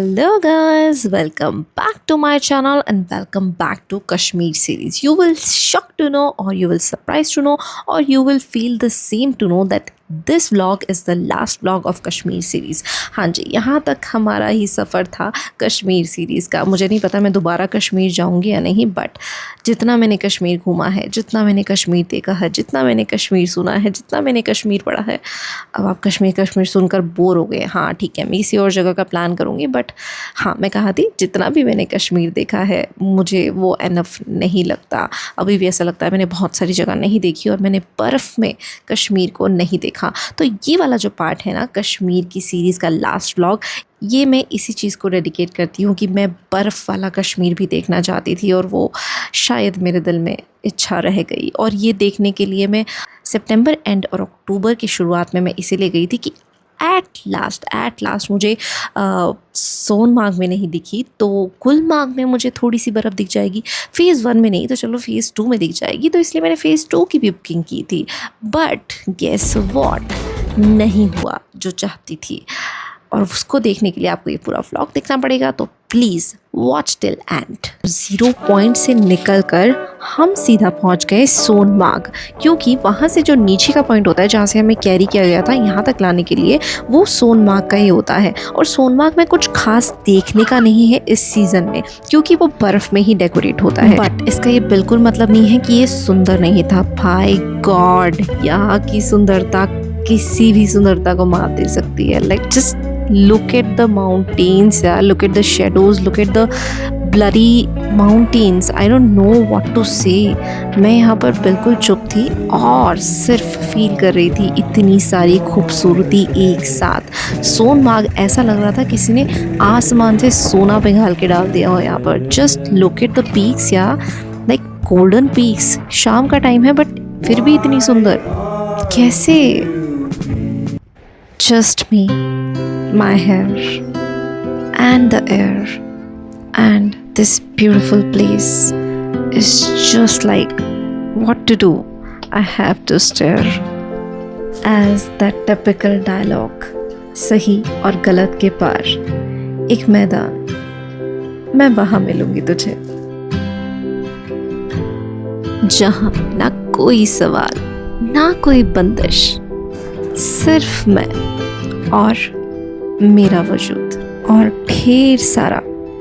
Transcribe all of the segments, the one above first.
Hello guys, welcome back to my channel and welcome back to Kashmir series. You will shocked to know or you will surprised to know or you will feel the same to know that this vlog is the last vlog of Kashmir series. हाँ जी, यहाँ तक हमारा ही सफ़र था Kashmir series का। मुझे नहीं पता मैं दोबारा कश्मीर जाऊँगी या नहीं, बट जितना मैंने कश्मीर घूमा है, जितना मैंने कश्मीर देखा है, जितना मैंने कश्मीर सुना है, जितना मैंने कश्मीर पढ़ा है, अब आप कश्मीर कश्मीर सुनकर बोर हो गए। हाँ ठीक है, मैं किसी और जगह का प्लान करूँगी, बट हाँ मैं कहा थी जितना भी मैंने कश्मीर देखा है मुझे वो एनफ नहीं लगता। अभी भी ऐसा लगता है मैंने बहुत सारी जगह नहीं देखी और मैंने बर्फ़ में कश्मीर को नहीं देखा। तो ये वाला जो पार्ट है ना कश्मीर की सीरीज़ का लास्ट व्लॉग, ये मैं इसी चीज़ को डेडिकेट करती हूँ कि मैं बर्फ़ वाला कश्मीर भी देखना चाहती थी और वो शायद मेरे दिल में इच्छा रह गई। और ये देखने के लिए मैं सितंबर एंड और अक्टूबर की शुरुआत में मैं इसीलिए गई थी कि एट लास्ट मुझे सोनमार्ग में नहीं दिखी तो गुलमार्ग में मुझे थोड़ी सी बर्फ़ दिख जाएगी। फ़ेज़ 1 में नहीं तो चलो फ़ेज़ 2 में दिख जाएगी, तो इसलिए मैंने फ़ेज़ 2 की भी बुकिंग की थी। बट गेस व्हाट, नहीं हुआ जो चाहती थी। और उसको देखने के लिए आपको ये पूरा व्लॉग देखना पड़ेगा, तो please watch till and. 0 point से निकलकर हम सीधा पहुंच गए सोनमार्ग, क्योंकि वहाँ से जो नीचे का पॉइंट होता है जहाँ से हमें कैरी किया गया था यहाँ तक लाने के लिए, वो सोनमार्ग का ही होता है। और सोनमार्ग में कुछ खास देखने का नहीं है इस सीज़न में, क्योंकि वो बर्फ़ में ही डेकोरेट होता है। बट इसका ये बिल्कुल मतलब नहीं है कि ये सुंदर नहीं था। भाई गॉड, यहाँ की सुंदरता किसी भी सुंदरता को मात दे सकती है। Like just look at the mountains, yeah, look at the shadows, look at the blurry mountains. I don't know what to say. मैं यहाँ पर बिल्कुल चुप थी और सिर्फ फील कर रही थी इतनी सारी खूबसूरती एक साथ। सोनमार्ग ऐसा लग रहा था किसी ने आसमान से सोना पिघाल के डाल दिया हो यहाँ पर। Just look at the peaks, या लाइक गोल्डन पीक्स। शाम का टाइम है बट फिर भी इतनी सुंदर कैसे? Just me, my hair and the air and this beautiful place is just like what to do. I have to stare as that typical dialogue, सही और गलत के पार एक मैदान, मैं वहाँ मिलूंगी तुझे, जहाँ ना कोई सवाल ना कोई बंदिश, सिर्फ मैं और मेरा वजूद और ढेर सारा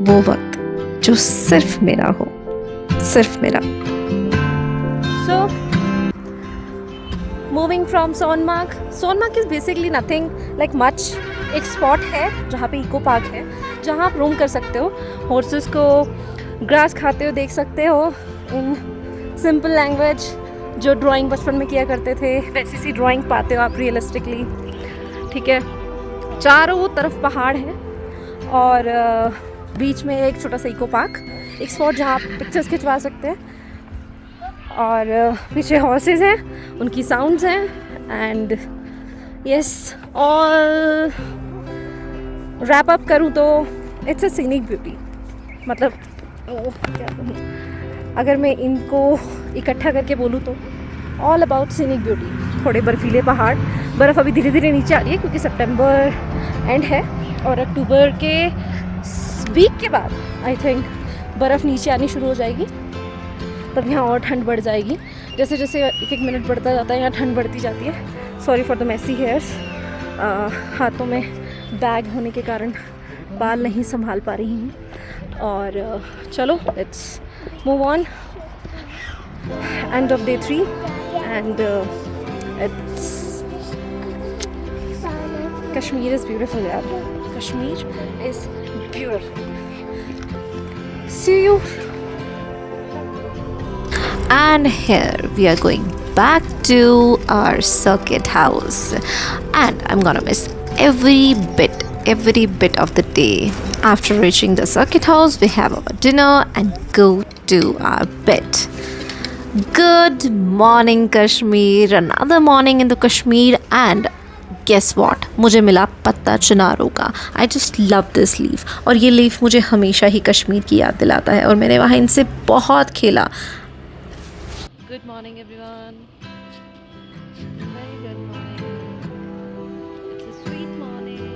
वो वक्त जो सिर्फ मेरा हो, सिर्फ मेरा। So moving from Sonamarg is basically nothing like much. एक स्पॉट है जहाँ पे इको पार्क है, जहाँ आप रूम कर सकते हो, हॉर्सेस को ग्रास खाते हो देख सकते हो। इन सिंपल लैंग्वेज, जो ड्राइंग बचपन में किया करते थे वैसी सी ड्राइंग पाते हो आप रियलिस्टिकली। ठीक है, चारों तरफ पहाड़ है और बीच में एक छोटा सा इको पार्क, एक स्पॉट जहाँ आप पिक्चर्स खिंचवा सकते हैं। और पीछे हॉर्सेस हैं, उनकी साउंड्स हैं। एंड यस, और रैप अप करूँ तो इट्स अ सीनिक ब्यूटी। मतलब क्या कहूँ, अगर मैं इनको इकट्ठा करके बोलूँ तो ऑल अबाउट सीनिक ब्यूटी। थोड़े बर्फीले पहाड़, बर्फ़ अभी धीरे धीरे नीचे आ रही है क्योंकि सितंबर एंड है और अक्टूबर के वीक के बाद आई थिंक बर्फ़ नीचे आनी शुरू हो जाएगी। तब यहाँ और ठंड बढ़ जाएगी। जैसे जैसे एक मिनट बढ़ता जाता है यहाँ ठंड बढ़ती जाती है। Sorry for the messy hairs. हाथों में बैग होने के कारण बाल नहीं संभाल पा रही हूँ। और चलो let's move on. End of day 3 and it's Kashmir is beautiful, yaar. Kashmir is beautiful. See you. And here we are going back to our circuit house, and I'm gonna miss every bit of the day. After reaching the circuit house, we have our dinner and go to our bed. Good morning Kashmir, another morning in the Kashmir, and guess what, मुझे मिला पत्ता चिनारों का। I just love this leaf, और ये leaf मुझे हमेशा ही कश्मीर की याद दिलाता है और मैंने वहाँ इनसे बहुत खेला। Good morning everyone. Very good morning. It's a sweet morning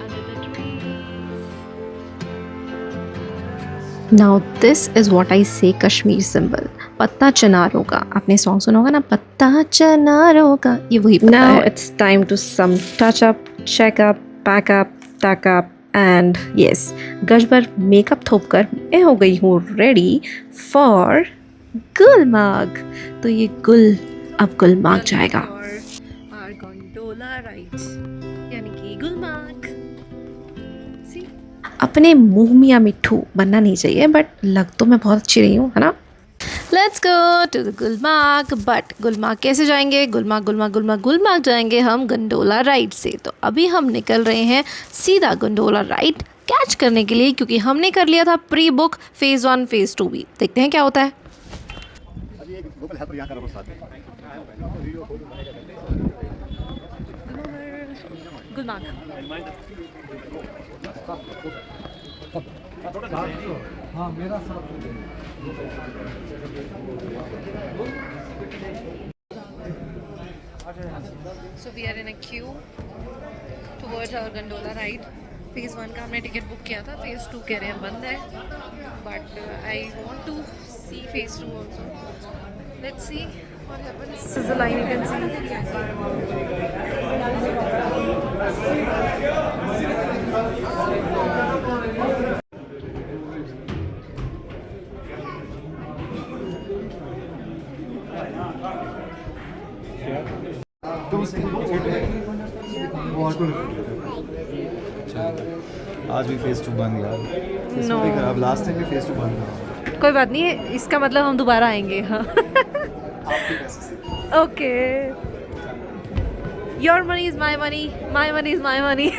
under the trees. Now this is what I से कश्मीर सिंबल। पत्ता चनारों का, आपने सॉन्ग सुना होगा ना, पत्ता चनारों का, ये वही पत्ता है। Now it's time to some touch up, check up, pack up, tuck up and yes, गज भर मेकअप थोप कर मैं हो गई हूँ रेडी फॉर गुलमार्ग। तो ये गुल अब गुलमार्ग जाएगा। गोंडोला राइड्स यानी कि गुलमार्ग। अपने मुंह मियाँ मिट्ठू बनना नहीं चाहिए, बट लग तो मैं बहुत अच्छी रही हूँ, है ना। Let's go to the Gulmarg. But Gulmarg कैसे जाएंगे? गुलमार्ग जाएंगे हम गंडोला राइड से। तो अभी हम निकल रहे हैं सीधा गंडोला राइड कैच करने के लिए, क्योंकि हमने कर लिया था प्री बुक फेज़ 1 फेज़ 2 भी। देखते हैं क्या होता है। Gulmarg So we are in a queue towards our gondola ride. Phase 1 का हमने टिकट बुक किया था, फेज़ 2 कह रहे हैं बंद है, but I want to see phase 2 also. Let's see what happens. This is the line, you can आज भी फेस 2 बंद यार। No. अब लास्ट टाइम भी फेस 2 बंद था। कोई बात नहीं है, इसका मतलब हम दोबारा आएंगे। हाँ okay, your money is my money, my money is my money.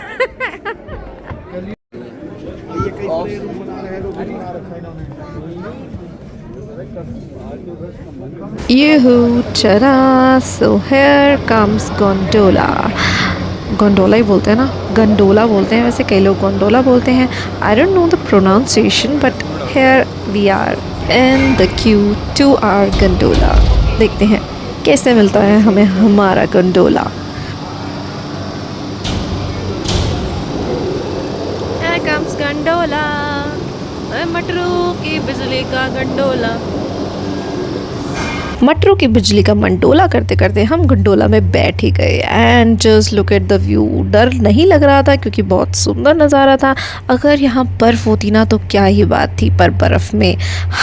Yoo-hoo, ta-da! So here comes gondola. Gondola ही बोलते हैं ना, गंडोला बोलते हैं वैसे, कई लोग गोंडोला बोलते हैं। I don't know the pronunciation, but here we are in the queue to our gondola. देखते हैं कैसे मिलता है हमें हमारा gondola. Here comes gondola, Matru ki Bijlee का गंडोला। मटरों की बिजली का मंडोला करते करते हम गंडोला में बैठ ही गए and just look at the view. डर नहीं लग रहा था क्योंकि बहुत सुंदर नज़ारा था। अगर यहाँ बर्फ़ होती ना तो क्या ही बात थी, पर बर्फ़ में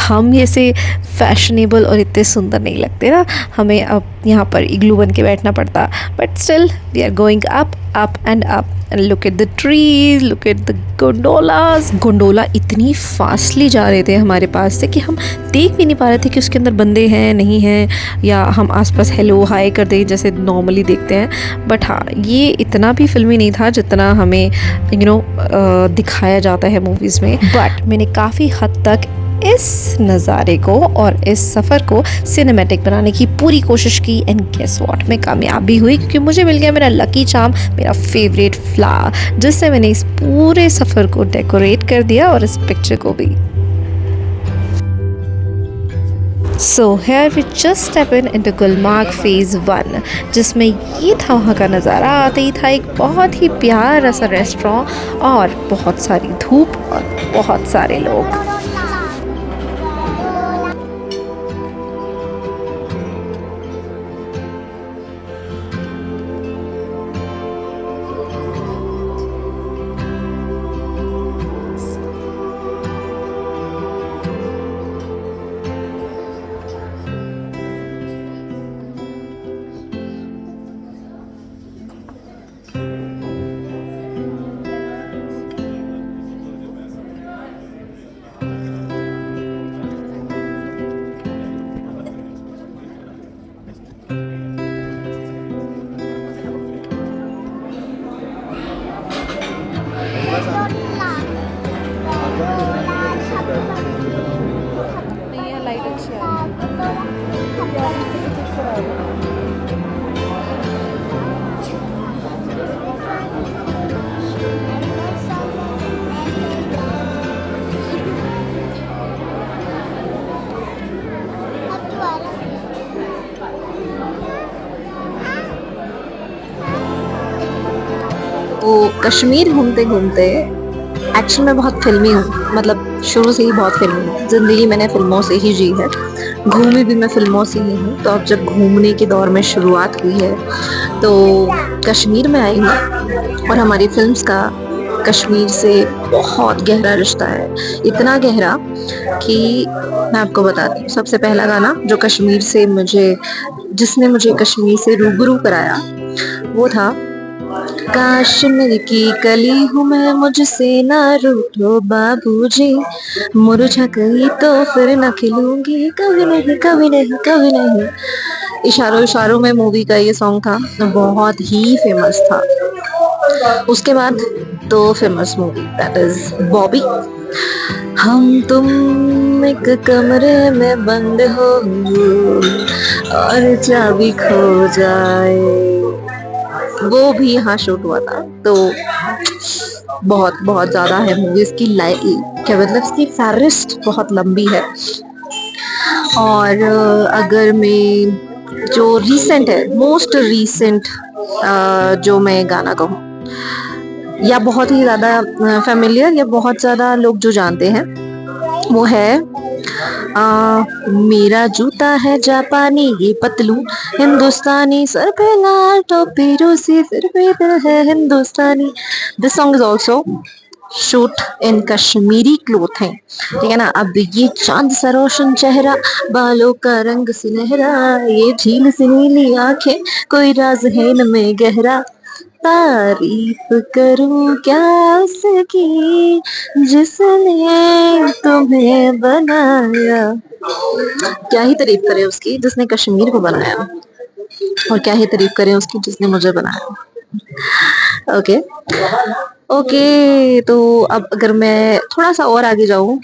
हम ऐसे फैशनेबल और इतने सुंदर नहीं लगते ना, हमें अब यहाँ पर इग्लू बन के बैठना पड़ता। But still we are going up up and up and look at the trees, look at the gondolas. Gondola इतनी फास्टली जा रहे थे हमारे पास से कि हम देख भी नहीं पा रहे थे कि उसके अंदर बंदे हैं नहीं हैं, या हम आसपास हेलो हाय कर दें जैसे नॉर्मली देखते हैं। बट हाँ, ये इतना भी फिल्मी नहीं था जितना हमें दिखाया जाता है मूवीज़ में। बट मैंने काफ़ी हद तक इस नज़ारे को और इस सफ़र को सिनेमैटिक बनाने की पूरी कोशिश की एंड गेस व्हाट, मैं कामयाब भी हुई, क्योंकि मुझे मिल गया मेरा लकी चार्म, मेरा फेवरेट फ्लावर, जिससे मैंने इस पूरे सफ़र को डेकोरेट कर दिया और इस पिक्चर को भी। So here we just step into Gulmarg phase 1, जिसमें ये था वहाँ का नज़ारा। आते ही था एक बहुत ही प्यारा सा रेस्टोरेंट और बहुत सारी धूप और बहुत सारे लोग। लाइट अच्छी आ तो कश्मीर घूमते घूमते एक्चुअल में बहुत फिल्मी हूँ, मतलब शुरू से ही बहुत फिल्मी हूँ। ज़िंदगी मैंने फ़िल्मों से ही जी है, घूमी भी मैं फ़िल्मों से ही हूँ। तो अब जब घूमने के दौर में शुरुआत हुई है, तो कश्मीर में आई हूँ और हमारी फ़िल्म्स का कश्मीर से बहुत गहरा रिश्ता है। इतना गहरा कि मैं आपको बताती हूँ, सबसे पहला गाना जो कश्मीर से मुझे जिसने मुझे कश्मीर से रूबरू कराया, वो था कश्मीर की कली हूँ मैं, मुझसे ना रूठो बाबूजी, मुरझा गई तो फिर न खिलूंगी, कभी नहीं कभी नहीं कभी नहीं। इशारों इशारों में मूवी का ये सॉन्ग था, बहुत ही फेमस था। उसके बाद दो famous movie, that is Bobby. हम तुम एक कमरे में बंद हो और चाबी खो जाए, वो भी यहाँ शूट हुआ था। तो बहुत बहुत ज्यादा है मूवीज की क्या मतलब इसकी फहरिस्त बहुत लंबी है। और अगर मैं जो रीसेंट है, मोस्ट रीसेंट जो मैं गाना कहूँ, या बहुत ही ज्यादा फेमिलियर, या बहुत ज्यादा लोग जो जानते हैं, वो है मेरा जूता है जापानी, ये पतलू हिंदुस्तानी, सर पे लाल टोपी रूसी, फिर Bhi Dil Hai Hindustani. This song is also shoot in Kashmiri clothing, ठीक है ना। अब ये चांद सा रोशन चेहरा, बालों का रंग सुनहरा, ये झील सी नीली आंखें, कोई राज है इनमें गहरा, तारीफ करूं क्या उसकी जिसने तुम्हें बनाया। क्या ही तारीफ करें उसकी जिसने कश्मीर को बनाया, और क्या ही तारीफ करें उसकी जिसने मुझे बनाया। ओके ओके, तो अब अगर मैं थोड़ा सा और आगे जाऊं,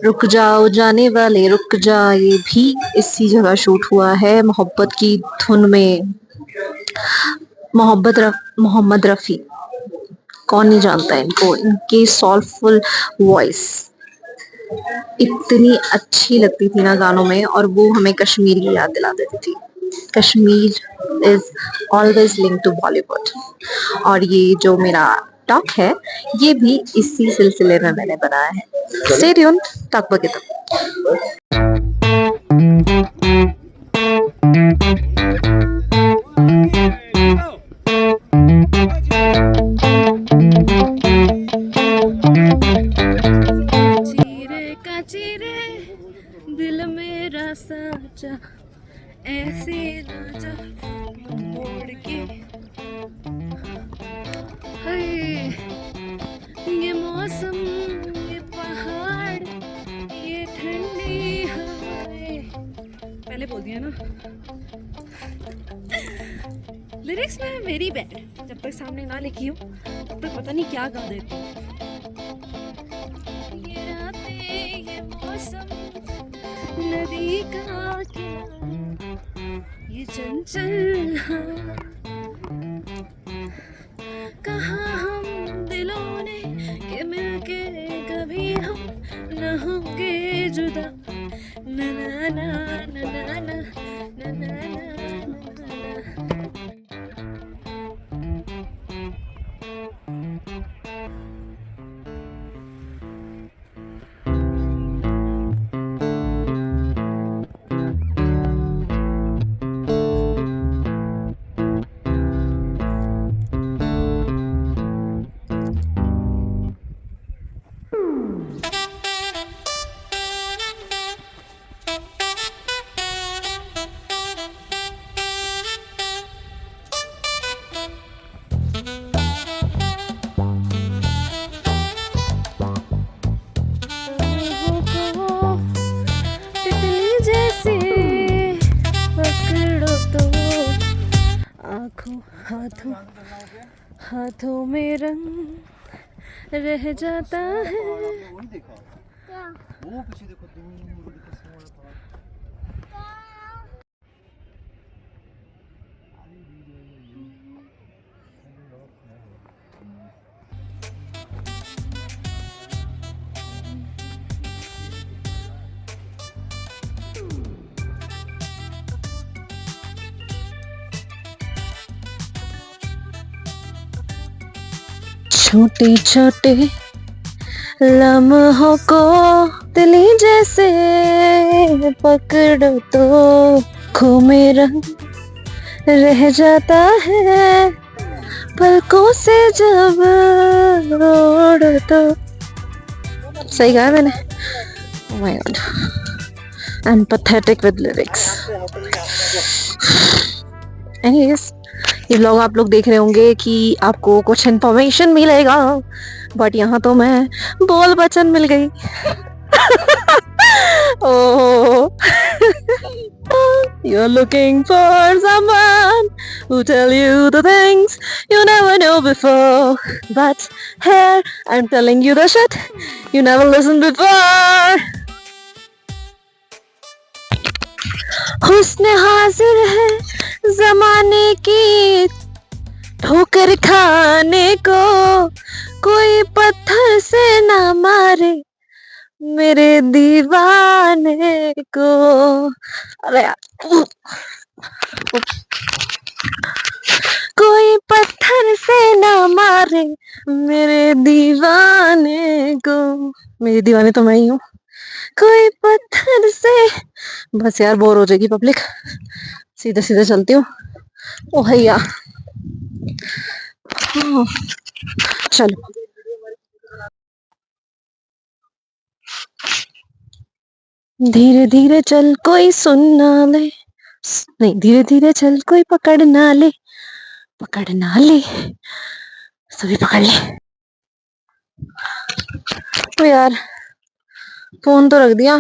रुक जाओ जाने वाले रुक जा, ये भी इसी जगह शूट हुआ है, मोहब्बत की धुन में। मोहम्मद रफी, कौन नहीं जानता इनको, इनकी सोलफुल वॉइस इतनी अच्छी लगती थी ना गानों में, और वो हमें कश्मीर की याद दिला देती थी। Kashmir is always link to Bollywood, और ये जो मेरा टॉक है, ये भी इसी सिलसिले में मैंने बनाया है। स्टे ट्यून्ड, टॉक बगे तो। चीरे का चीरे दिल मेरा साचा, ऐसे ना जा मोड़ के। हाय, ये मौसम, ये पहाड़, ये ठंडी हवाएं, पहले बोल दिया ना। लिरिक्स में मेरी बैड, जब तक सामने ना लिखी हो तब तक पता नहीं क्या गा देती हूँ। ये रातें, ये मौसम, नदी का किनारा, ये चंचल हवा, कहा हम दिलों ने कि मिलके कभी हम न होंगे जुदा, ना ना ना ना ना ना ना ना ना। तितली जैसे पकड़ो तो, आँखों हाथों हाथों में रंग रह जाता है। वही देखा, वो पीछे देखो, दूर देखो, सोना पहाड़। छोटे छोटे लम्हों को तिली जैसे पकड़ो तो खो में रंग रह जाता है पलकों से जब ओढ़ो तो। सही कहा मैंने? Oh my God, I'm pathetic with lyrics. Anyways, ये व्लॉग आप लोग देख रहे होंगे कि आपको कुछ इन्फॉर्मेशन मिलेगा, बट यहाँ तो मैं बोल बचन मिल गई। Oh, you're looking for someone who tell you the things you never knew before, but here I'm telling you the shit you never listened before. हुस्न हाजिर है जमाने की ठोकर खाने को, कोई पत्थर से ना मारे मेरे दीवाने को। अरे यार, कोई पत्थर से ना मारे मेरे दीवाने को। मेरी दीवाने तो मैं ही हूँ। कोई पत्थर से, बस यार बोर हो जाएगी पब्लिक, सीधे सीधे चलती हूँ। ओ भैया, चलो। धीरे धीरे चल कोई सुन ना ले, नहीं धीरे धीरे चल कोई पकड़ ना ले, पकड़ ना ले सभी पकड़ ले। तो यार फोन तो रख दिया,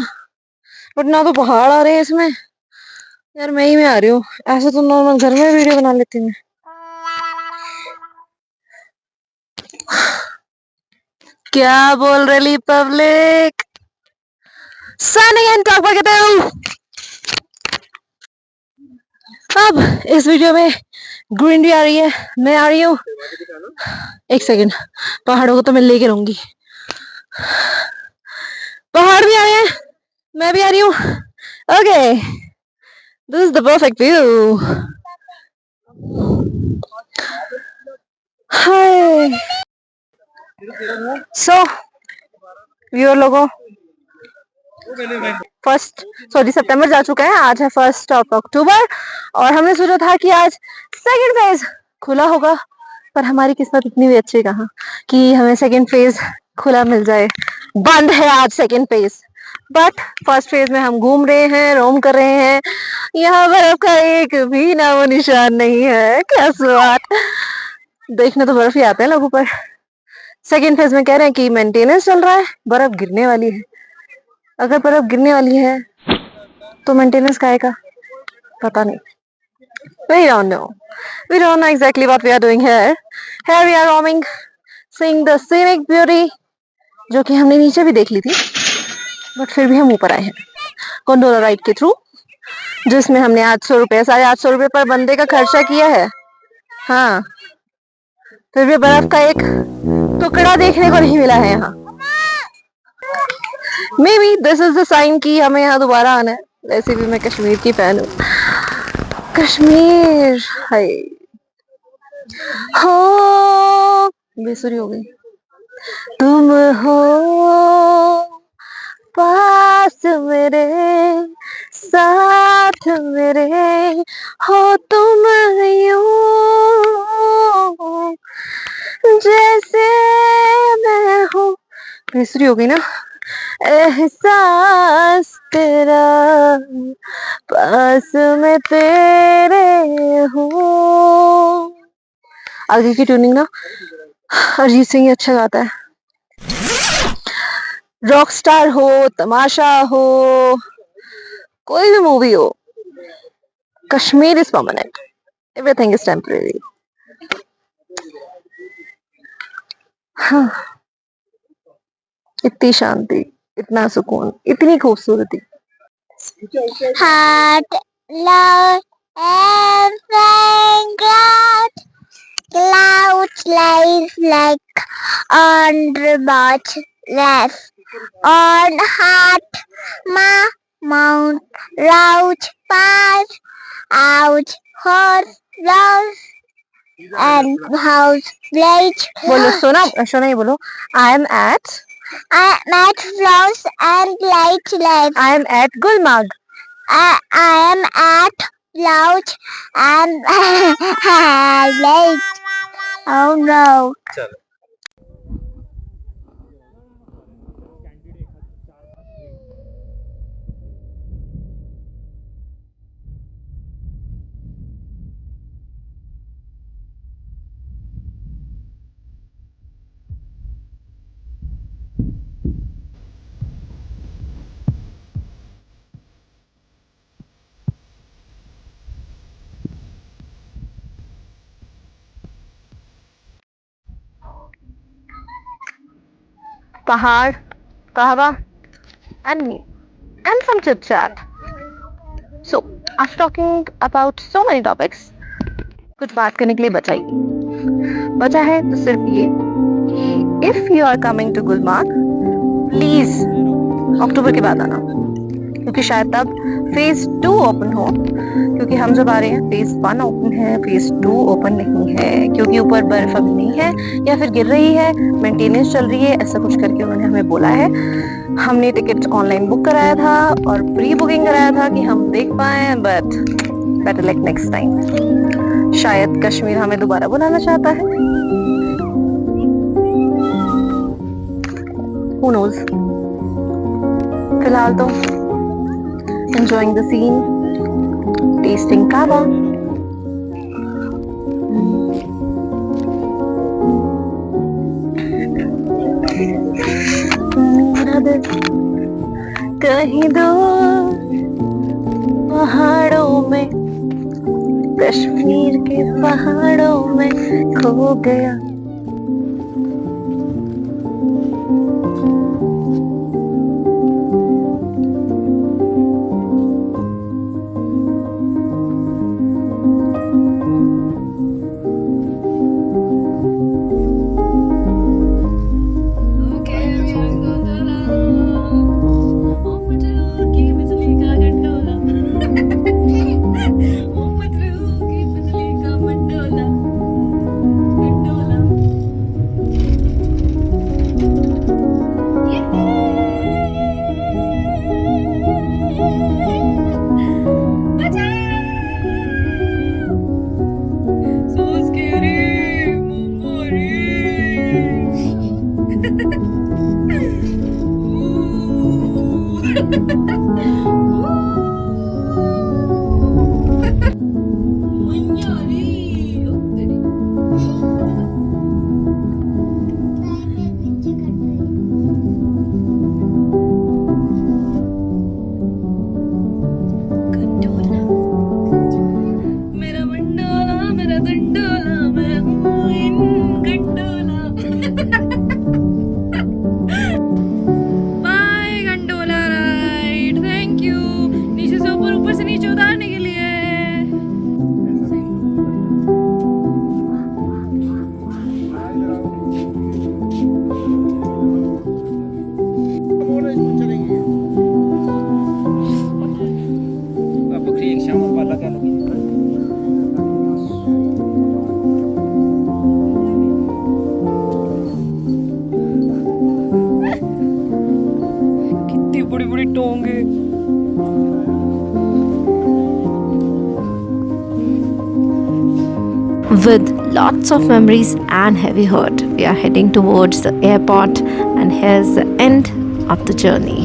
बट ना तो पहाड़ आ रहे हैं इसमें। यार मैं ही में आ रही हूँ, ऐसे तो नॉर्मल घर में वीडियो बना लेती हूँ। क्या बोल रही public? Signing and talk bye कहते हूँ। अब इस वीडियो में ग्रीनरी आ रही है, मैं आ रही हूँ। एक सेकंड, पहाड़ों को तो मैं लेके रहूंगी। पहाड़ भी आ रहे हैं, मैं भी आ रही हूँ। Okay, this is the perfect view. Hi, so viewer लोगों, सितंबर जा चुका है, आज है 1 अक्टूबर और हमने सोचा था कि आज सेकंड फेज खुला होगा, पर हमारी किस्मत इतनी भी अच्छी कहाँ कि हमें सेकंड फेज खुला मिल जाए। बंद है आज second phase, but first phase में हम घूम रहे हैं, रोम कर रहे हैं। यहाँ बर्फ का एक भी नामो निशान नहीं है। क्या बात, देखने तो बर्फ ही आते हैं लोग ऊपर। सेकंड फेज में कह रहे हैं कि मेंटेनेंस चल रहा है, बर्फ गिरने वाली है। अगर बर्फ गिरने वाली है तो मेंटेनेंस काहे का, पता नहीं। We don't know. We don't know exactly what we are doing here. Here we are roaming, seeing the scenic beauty, जो कि हमने नीचे भी देख ली थी, बट फिर भी हम ऊपर आए हैं गोंडोला राइड के थ्रू, जिसमें हमने 800 रुपए, 850 रुपए पर बंदे का खर्चा किया है। हाँ, फिर भी बर्फ का एक टुकड़ा देखने को नहीं मिला है यहाँ। Maybe this is the sign कि हमें यहाँ दोबारा आना है। वैसे भी मैं कश्मीर की फैन हूँ। कश्मीर हाय हो, बेसुरी हो गई। तुम हो पास मेरे, साथ मेरे, हो तुम यूं जैसे मैं हूँ। बेसुरी हो गई ना। एहसास तेरा पास में तेरे हूँ। आगे की ट्यूनिंग ना अरिजीत सिंह अच्छा गाता है। रॉक स्टार हो, तमाशा हो, कोई भी मूवी हो, Kashmir is permanent, everything is temporary. हाँ, इतनी शांति, इतना सुकून, इतनी खूबसूरती। Heart, love, and God. Clouds lies like on the bottomless on heart, ma mount, route, pass, out, horse, rose, and house, plate. बोलो सोना, सोना ये बोलो। I am at I am at Flowers and Light Lab. I am at Gulmarg. I am at Flowers and Light. Oh no. चलो Pahar, Kahwa, and me, and some chit chat. So, after talking about so many topics, कुछ बात करने के लिए बचा है तो सिर्फ ये कि if you are coming to Gulmarg, please अक्टूबर के बाद आना, क्योंकि शायद तब फेज 2 ओपन हो, क्योंकि हम जब आ रहे हैं फेज 1 ओपन है, फेज 2 ओपन नहीं है, क्योंकि ऊपर बर्फ अभी नहीं है या फिर गिर रही है, मेंटेनेंस चल रही है, ऐसा कुछ करके उन्होंने हमें बोला है। हमने टिकट ऑनलाइन बुक कराया था और प्री बुकिंग कराया था कि हम देख पाए, but better like next time. शायद कश्मीर हमें दोबारा बुलाना चाहता है, who knows। फिलहाल तो enjoying the scene, tasting kava। मेरा दिल कहीं दूर पहाड़ों में, कश्मीर के पहाड़ों में खो गया। With lots of memories and heavy heart, we are heading towards the airport, and here's the end of the journey.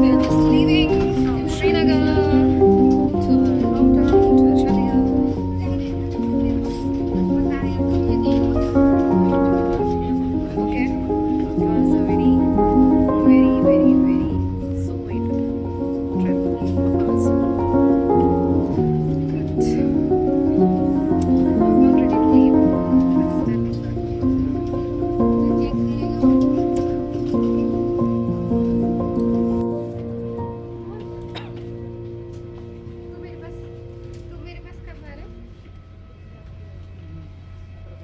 We're just leaving from Srinagar to our hometown to Chandigarh. Okay, it was a very, very, very, very sweet trip of ours. But I'm not ready to leave. Let's stand. तू मेरे पास कब आ रहा है?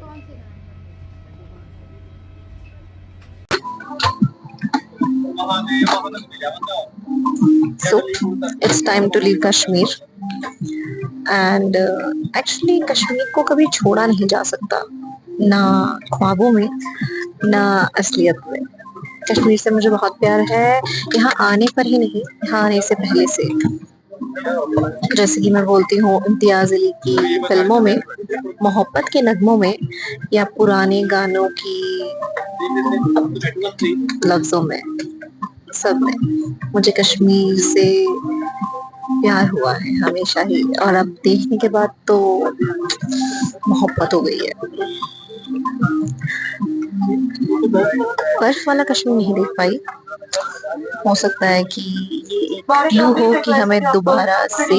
कौन से गाने? So it's time to leave Kashmir, and actually Kashmir को कभी छोड़ा नहीं जा सकता, ना ख्वाबों में ना असलियत में। कश्मीर से मुझे बहुत प्यार है, यहाँ आने पर ही नहीं, यहाँ आने से पहले से। जैसे कि मैं बोलती हूँ इम्तियाज अली की फिल्मों में, मोहब्बत के नगमों में, या पुराने गानों की लफ्जों में, सब में मुझे कश्मीर से प्यार हुआ है हमेशा ही। और अब देखने के बाद तो मोहब्बत हो गई है। बर्फ वाला कश्मीर नहीं देख पाई, हो सकता है कि ये एक क्लू हो कि हमें दोबारा से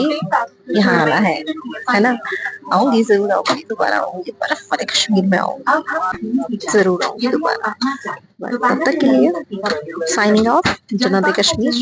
यहाँ आना है ना। आऊंगी, जरूर आऊंगी, दोबारा आऊंगी, बर्फ वाले कश्मीर में आऊंगी, जरूर आऊंगी दोबारा। तब तक के लिए साइनिंग ऑफ, जन्नत कश्मीर।